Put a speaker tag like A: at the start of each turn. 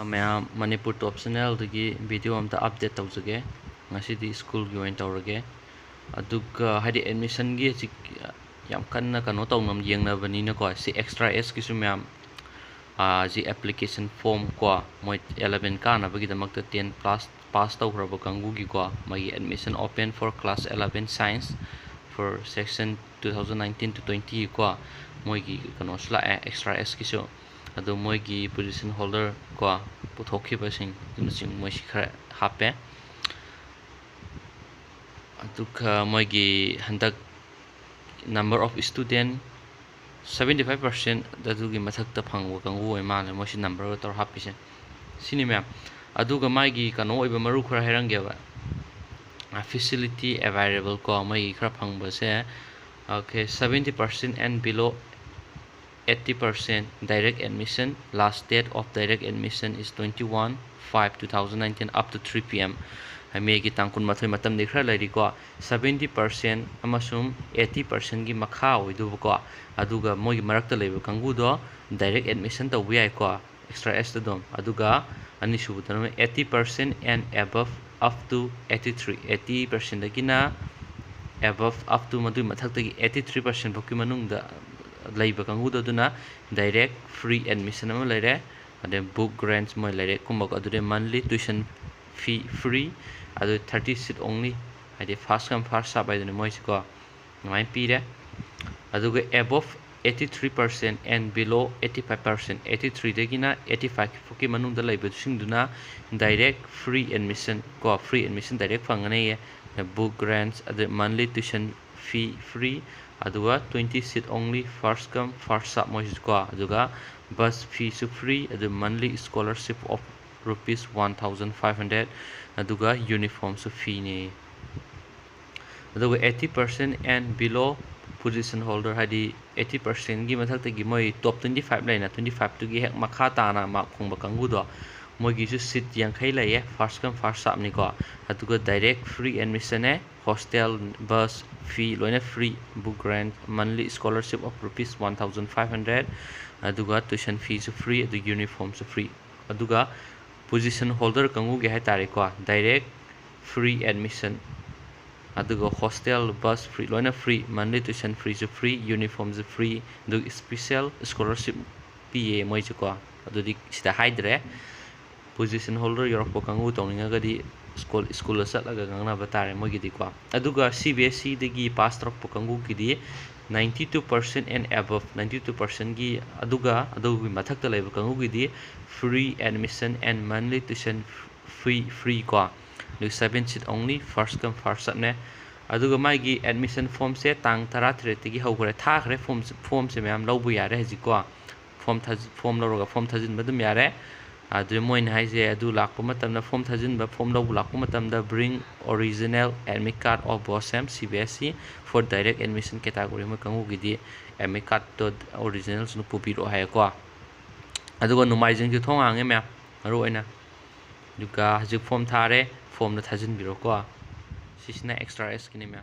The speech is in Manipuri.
A: Ma'am Manipur top channel video अमता अपडेट तौजगे ngasi स्कूल की ओइन तौरगे अदुगा हाइदि एडमिशन की याम कन्ना कनो तौनम येंगनबनिना को सि एक्स्ट्रा एस किसु मैम जी एप्लीकेशन फॉर्म को मोय 11 कानबगी दमक 10 प्लस पास तौरब कंगू की को मई admission open for class 11 science for section 2019 to 20 को मोय की कनो स्ला एक्स्ट्रा एस किसु अदु मोय की पोजीशन होल्डर को पुथोखिबसिंग दिनसिंग मोय खरा हापे अदुका मोय की हंदक नंबर ऑफ स्टूडेंट 75% अदुगी मथक फंगो कंगु ओय माले मोय नंबर तौर हापिसे सिनी मैम अदुगा माय की कनो ओइबा मरु खरा हेरंगेबा फैसिलिटी अवेलेबल को मोय खरा फंगबसे okay 70% and below 80% direct admission. Last date of direct admission is 21/5/2019 up to 3 p.m. Hame tangkun mathoi matam ni khara lairi ko 70% amasum 80% gi makha oidu ko aduga moi marakta leibu kangu do direct admission to wi ko extra s to dom aduga ani subu tan 80% and above up to 83 80% dagina above up to madu mathak tagi 83% bokki manung da leiba kangu do duna direct free admission ama leire ade book grants moi leire kumbak adude monthly tuition fee free adu 30 seat only ade first come first serve ide moi ko mai pire aduga above 83% and below 85% 83 dagina 85 fuki manung da leiba sing duna direct free admission ko free admission direct fangane book grants ade monthly tuition fee free aduga 20 seat only first come first serve moi ko aduga bus fee su free adu monthly scholarship of rupees 1500 aduga uniform su fee ni aduga 80% and below position holder hadi 80% gi mathak te gi moi top 25 laina 25 tu gi hek makha ta na ma khongba kangu do moi gi su seat yang khai lai first come first serve ni ko aduga direct free admission hostel bus fee loina free book grant monthly scholarship of rupees 1500 aduga tuition fees free adu uniform free aduga position holder kangu ge hai tare ko direct free admission aduga hostel bus free loina free monthly tuition fees free uniforms free adu special scholarship pa moi ko adu di sida haidre position holder yorok kangu tongninga gadi school satlaga gangna batare moi gidi ko aduga cbsc degi pass trok kangu gidi 92% and above 92% gi aduga mathak ta leba kangu gidi free admission and monthly tuition free ko 7 seat only first come first serve ne aduga mai gi admission form se tang 13 tegi hogre tha khre form se myam lobu yare haji ko form loroga form thajin badum yare adu moin haise adu lakpa matamna form thajin ba form lobu lakpa matamda bring original admit card of bosam cbsc for direct admission category ma kangu gidi admit card to originals nu pupiro hay ko aduga numai jing ju thong ange me aro ina duka haji form thare form na thajin biro ko sisna extra s kini me